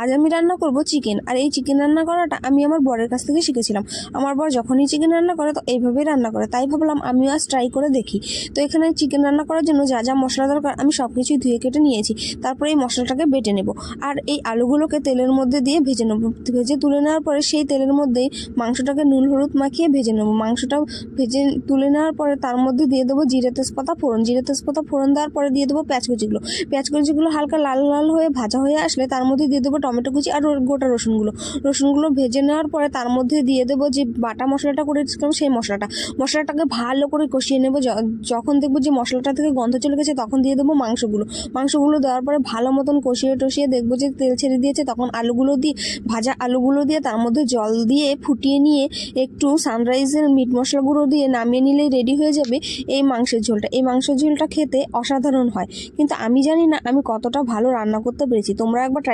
আজ আমি রান্না করব চিকেন। আর এই চিকেন রান্না করাটা আমি আমার বরের কাছ থেকে শিখেছিলাম। আমার বর যখনই চিকেন রান্না করে তো এইভাবেই রান্না করে, তাই ভাবলাম আমিও আজ ট্রাই করে দেখি। তো এখানে চিকেন রান্না করার জন্য যা যা মশলা দরকার আমি সব কিছুই ধুয়ে কেটে নিয়েছি। তারপরে এই মশলাটাকে বেটে নেব। আর এই আলুগুলোকে তেলের মধ্যে দিয়ে ভেজে নেব। ভেজে তুলে নেওয়ার পরে সেই তেলের মধ্যেই মাংসটাকে নুন হলুদ মাখিয়ে ভেজে নেব। মাংসটা ভেজে তুলে নেওয়ার পরে তার মধ্যে দিয়ে দেবো জিরে তেজপাতা ফোড়ন। জিরে তেজপাতা ফোড়ন দেওয়ার পরে দিয়ে দেবো পেঁয়াজ কুচিগুলো হালকা লাল লাল হয়ে ভাজা হয়ে আসলে তার মধ্যে দিয়ে দেবো টমেটো কুচি আর গোটা রসুনগুলো ভেজে নেওয়ার পরে তার মধ্যে দিয়ে দেবো যে বাটা মশলাটা করেছিলাম সেই মশলাটাকে ভালো করে কষিয়ে নেব। যখন দেখবো যে মশলাটা থেকে গন্ধ চলে গেছে তখন দিয়ে দেবো মাংসগুলো দেওয়ার পরে ভালো মতন কষিয়ে দেখবো যে তেল ছেড়ে দিয়েছে, তখন ভাজা আলুগুলো দিয়ে তার মধ্যে জল দিয়ে ফুটিয়ে নিয়ে একটু সানরাইজের মিট মশলা গুঁড়ো দিয়ে নামিয়ে নিলেই রেডি হয়ে যাবে এই মাংসের ঝোলটা খেতে অসাধারণ হয়। কিন্তু আমি জানি না আমি কতটা ভালো রান্না করতে পেরেছি। তোমরা একবার ট্রাই